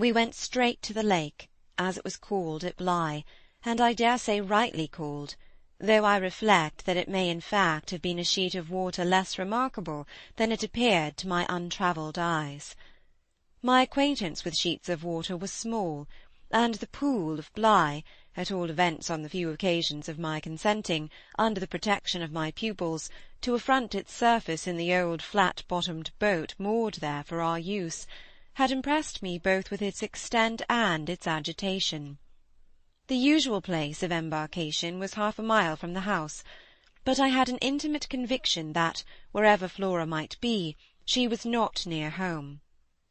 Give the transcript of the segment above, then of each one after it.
We went straight to the lake, as it was called at Bly, and I dare say rightly called, though I reflect that it may in fact have been a sheet of water less remarkable than it appeared to my untravelled eyes. My acquaintance with sheets of water was small, and the pool of Bly, at all events on the few occasions of my consenting, under the protection of my pupils, to affront its surface in the old flat-bottomed boat moored there for our use, had impressed me both with its extent and its agitation. The usual place of embarkation was half a mile from the house, but I had an intimate conviction that, wherever Flora might be, she was not near home.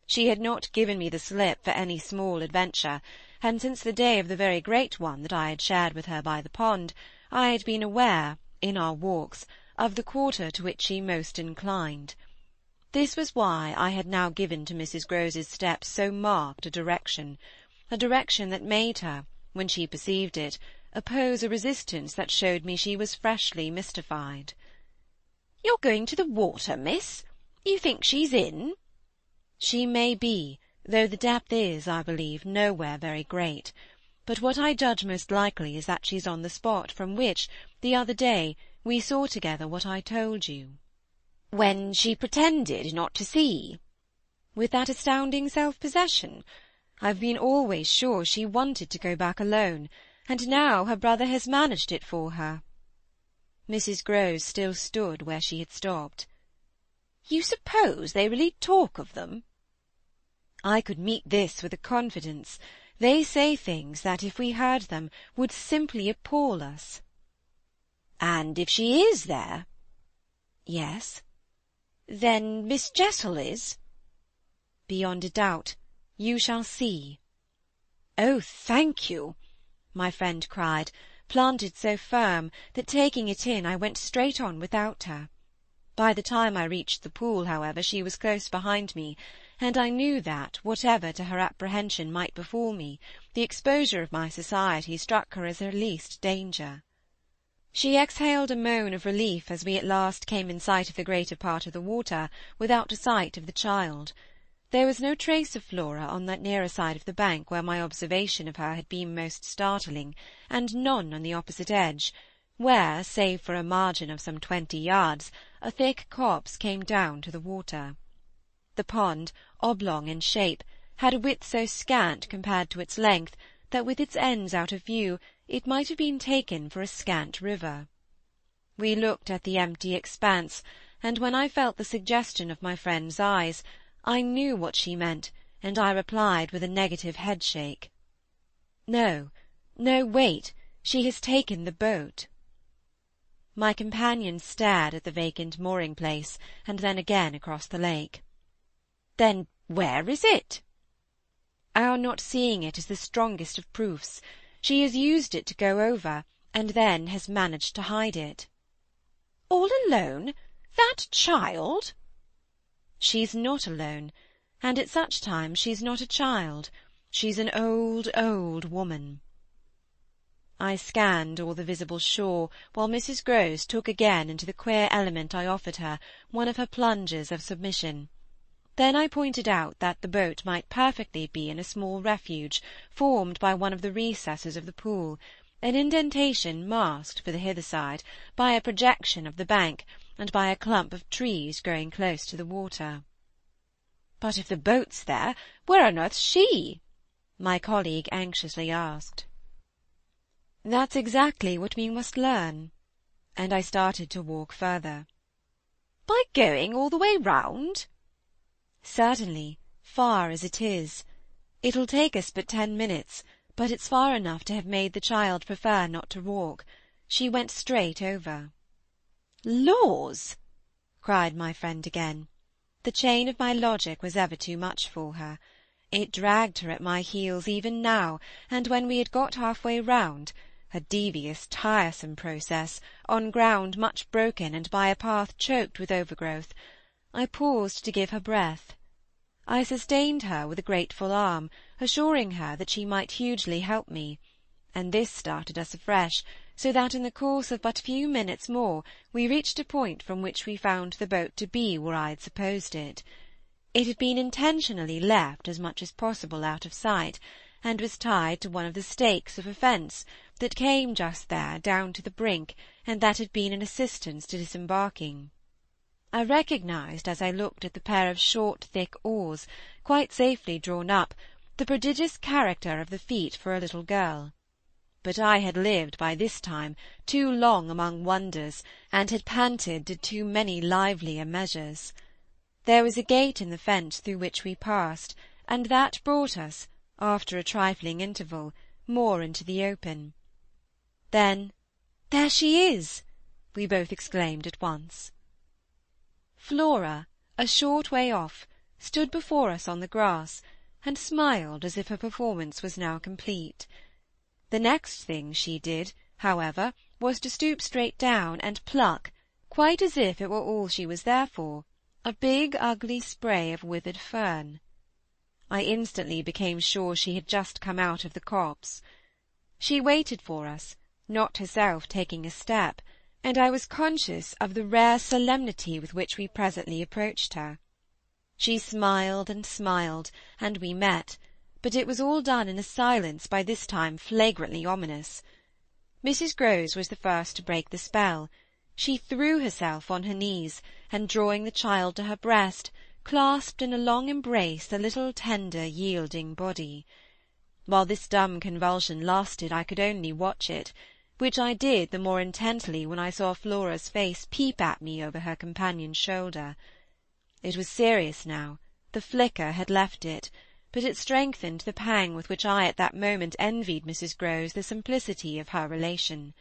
She had not given me the slip for any small adventure, and since the day of the very great one that I had shared with her by the pond, I had been aware, in our walks, of the quarter to which she most inclined. This was why I had now given to Mrs. Grose's steps so marked a direction that made her, when she perceived it, oppose a resistance that showed me she was freshly mystified. "You're going to the water, miss? You think she's in?" "She may be, though the depth is, I believe, nowhere very great. But what I judge most likely is that she's on the spot from which, the other day, we saw together what I told you." "When she pretended not to see?" "With that astounding self-possession. I've been always sure she wanted to go back alone, and now her brother has managed it for her." Mrs. Grose still stood where she had stopped. "You suppose they really talk of them?" "I could meet this with a confidence. They say things that, if we heard them, would simply appall us." "And if she is there?" "Yes." "Then Miss Jessel is?" "Beyond a doubt. You shall see." "Oh, thank you!" my friend cried, planted so firm that, taking it in, I went straight on without her. By the time I reached the pool, however, she was close behind me, and I knew that, whatever to her apprehension might befall me, the exposure of my society struck her as her least danger. She exhaled a moan of relief as we at last came in sight of the greater part of the water, without a sight of the child. There was no trace of Flora on that nearer side of the bank where my observation of her had been most startling, and none on the opposite edge, where, save for a margin of some 20 yards, a thick copse came down to the water. The pond, oblong in shape, had a width so scant compared to its length that, with its ends out of view, it might have been taken for a scant river. We looked at the empty expanse, and when I felt the suggestion of my friend's eyes, I knew what she meant, and I replied with a negative head-shake. "No, no, wait, she has taken the boat." My companion stared at the vacant mooring-place, and then again across the lake. "Then where is it?" "Our not seeing it is the strongest of proofs. She has used it to go over, and then has managed to hide it." "All alone? That child?" "She's not alone, and at such times she's not a child. She's an old, old woman." I scanned all the visible shore, while Mrs. Grose took again into the queer element I offered her one of her plunges of submission. Then I pointed out that the boat might perfectly be in a small refuge formed by one of the recesses of the pool, an indentation masked for the hither side by a projection of the bank, and by a clump of trees growing close to the water. "But if the boat's there, where on earth's she?" my colleague anxiously asked. "That's exactly what we must learn," and I started to walk further. "By going all the way round?" "Certainly, far as it is. It'll take us but 10 minutes, but it's far enough to have made the child prefer not to walk. She went straight over." "Laws!" cried my friend again. The chain of my logic was ever too much for her. It dragged her at my heels even now, and when we had got half-way round, a devious, tiresome process, on ground much broken and by a path choked with overgrowth, I paused to give her breath. I sustained her with a grateful arm, assuring her that she might hugely help me, and this started us afresh, so that in the course of but few minutes more we reached a point from which we found the boat to be where I had supposed it. It had been intentionally left as much as possible out of sight, and was tied to one of the stakes of a fence that came just there down to the brink, and that had been an assistance to disembarking. I recognised, as I looked at the pair of short, thick oars, quite safely drawn up, the prodigious character of the feat for a little girl. But I had lived by this time too long among wonders, and had panted to too many livelier measures. There was a gate in the fence through which we passed, and that brought us, after a trifling interval, more into the open. Then, "There she is!" we both exclaimed at once. Flora, a short way off, stood before us on the grass, and smiled as if her performance was now complete. The next thing she did, however, was to stoop straight down and pluck, quite as if it were all she was there for, a big ugly spray of withered fern. I instantly became sure she had just come out of the copse. She waited for us, not herself taking a step, and I was conscious of the rare solemnity with which we presently approached her. She smiled and smiled, and we met, but it was all done in a silence by this time flagrantly ominous. Mrs. Grose was the first to break the spell. She threw herself on her knees, and drawing the child to her breast, clasped in a long embrace the little tender yielding body. While this dumb convulsion lasted I could only watch it, which I did the more intently when I saw Flora's face peep at me over her companion's shoulder. It was serious now, the flicker had left it, but it strengthened the pang with which I at that moment envied Mrs. Grose the simplicity of her relation.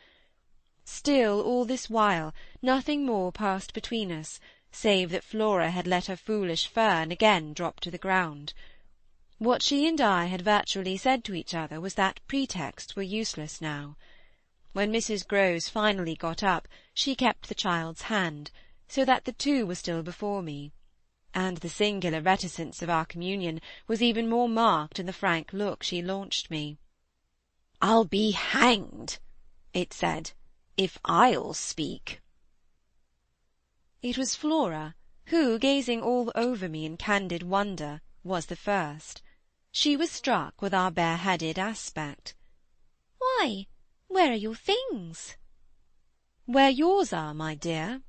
Still, all this while, nothing more passed between us, save that Flora had let her foolish fern again drop to the ground. What she and I had virtually said to each other was that pretexts were useless now. When Mrs. Grose finally got up, she kept the child's hand, so that the two were still before me, and the singular reticence of our communion was even more marked in the frank look she launched me. "I'll be hanged," it said, "if I'll speak." It was Flora, who, gazing all over me in candid wonder, was the first. She was struck with our bareheaded aspect. "Why, where are your things?" "Where yours are, my dear,"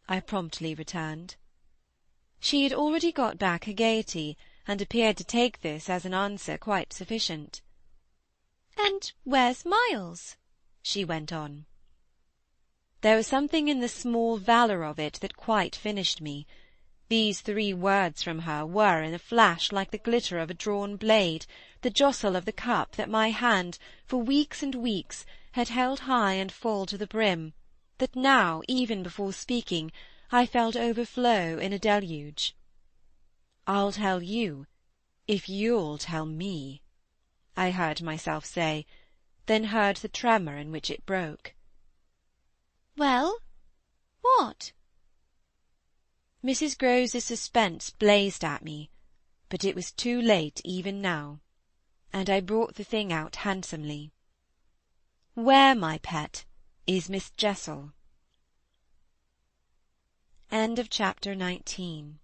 I promptly returned. She had already got back her gaiety, and appeared to take this as an answer quite sufficient. "And where's Miles?" she went on. There was something in the small valour of it that quite finished me. These 3 words from her were in a flash like the glitter of a drawn blade, the jostle of the cup that my hand, for weeks and weeks, had held high and full to the brim, that now, even before speaking, I felt overflow in a deluge. "I'll tell you, if you'll tell me," I heard myself say, then heard the tremor in which it broke. "Well, what?" Mrs. Grose's suspense blazed at me, but it was too late even now, and I brought the thing out handsomely. "Where, my pet, is Miss Jessel?" Chapter 19